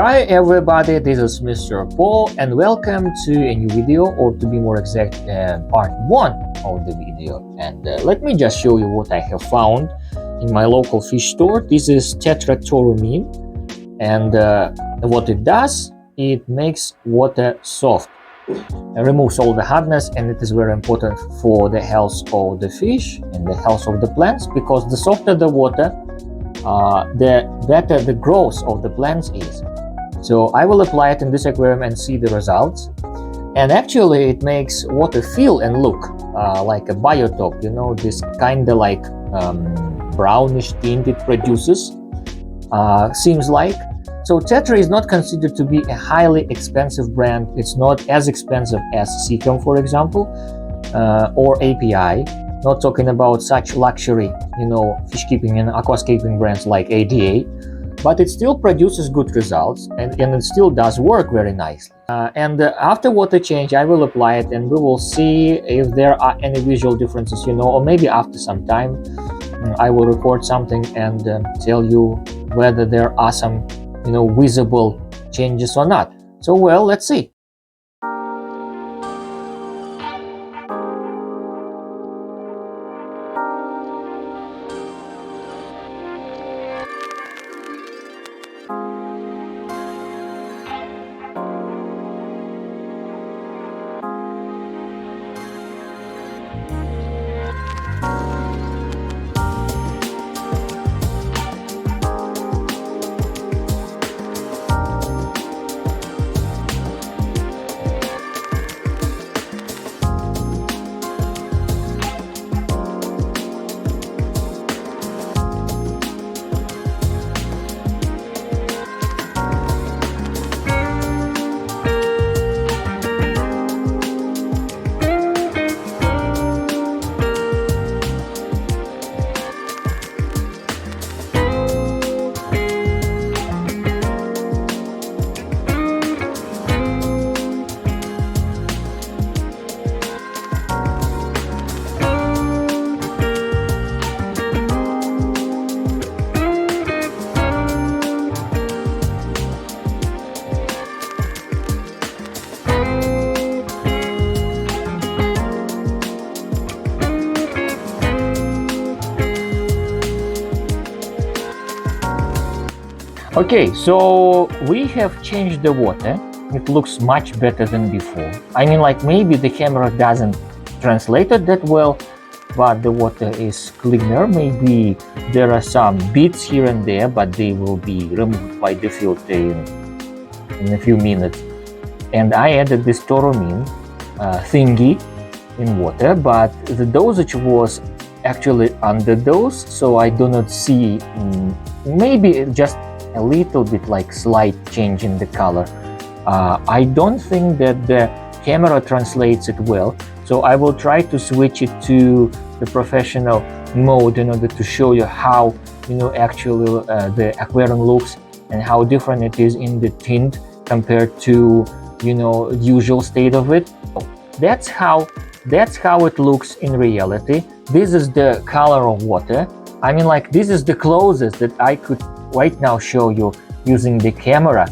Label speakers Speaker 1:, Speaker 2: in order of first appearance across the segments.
Speaker 1: Hi everybody, this is Mr. Paul and welcome to a new video, or to be more exact, part 1 of the video. And let me just show you what I have found in my local fish store. This is Tetra TiruMin, and what it does, it makes water soft. It removes all the hardness, and it is very important for the health of the fish and the health of the plants, because the softer the water, the better the growth of the plants is. So I will apply it in this aquarium and see the results. And actually it makes water feel and look like a biotop, you know, this kind of like brownish tint it produces, seems like. So Tetra is not considered to be a highly expensive brand. It's not as expensive as Seacom, for example, or API. Not talking about such luxury, you know, fish keeping and aquascaping brands like ADA, but it still produces good results, and it still does work very nicely. After water change, I will apply it, and we will see if there are any visual differences, you know, or maybe after some time I will record something and tell you whether there are some, you know, visible changes or not. So, well, let's see. Okay, so we have changed the water. It looks much better than before. I mean, like, maybe the camera doesn't translate it that well, but the water is cleaner. Maybe there are some bits here and there, but they will be removed by the filter in a few minutes. And I added this ToruMin thingy in water, but the dosage was actually underdosed, so I do not see, maybe just a little bit like slight change in the color. I don't think that the camera translates it well, so I will try to switch it to the professional mode in order to show you how, you know, actually the aquarium looks and how different it is in the tint compared to, you know, usual state of it. That's how it looks in reality. This is the color of water. I mean, like, this is the closest that I could right now show you using the camera.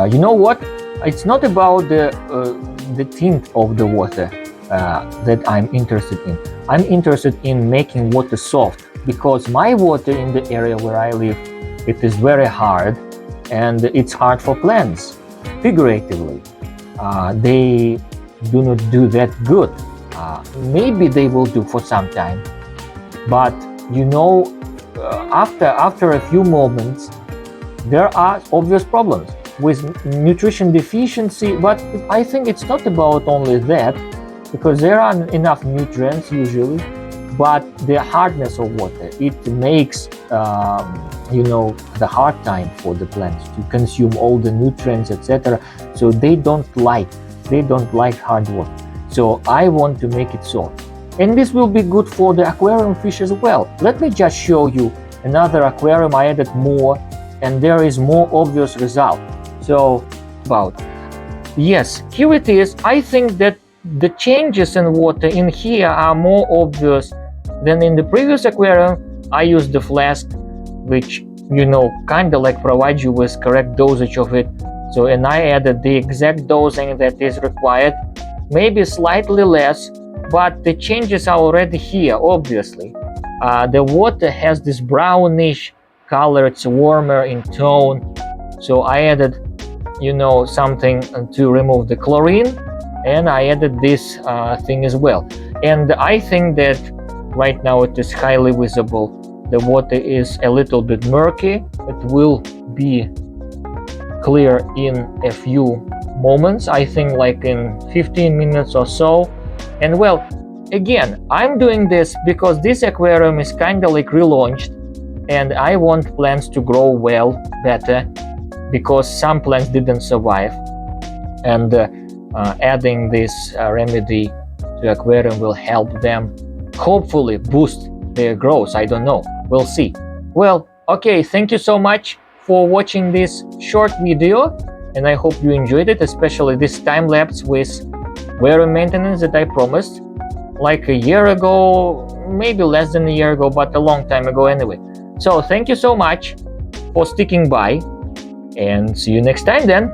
Speaker 1: You know what? It's not about the tint of the water that I'm interested in. I'm interested in making water soft, because my water in the area where I live, it is very hard, and it's hard for plants. Figuratively, they do not do that good. Maybe they will do for some time, but you know, after a few moments, there are obvious problems with nutrition deficiency. But I think it's not about only that, because there are enough nutrients usually, but the hardness of water, it makes you know, the hard time for the plants to consume all the nutrients, etc. So they don't like hard water. So I want to make it soft. And this will be good for the aquarium fish as well. Let me just show you another aquarium. I added more, and there is more obvious result. So, yes, here it is. I think that the changes in water in here are more obvious than in the previous aquarium. I used the flask, which kind of like provide you with correct dosage of it. So, and I added the exact dosing that is required, maybe slightly less, but the changes are already here, obviously. The water has this brownish color, it's warmer in tone. So I added, something to remove the chlorine, and I added this thing as well. And I think that right now it is highly visible. The water is a little bit murky. It will be clear in a few moments, I think like in 15 minutes or so. And well, again, I'm doing this because this aquarium is kind of like relaunched, and I want plants to grow well, better, because some plants didn't survive. And adding this remedy to aquarium will help them hopefully boost their growth. I don't know, we'll see. Well, okay, thank you so much for watching this short video, and I hope you enjoyed it, especially this time lapse with aquarium maintenance that I promised like a year ago, maybe less than a year ago, but a long time ago anyway. So thank you so much for sticking by, and see you next time then.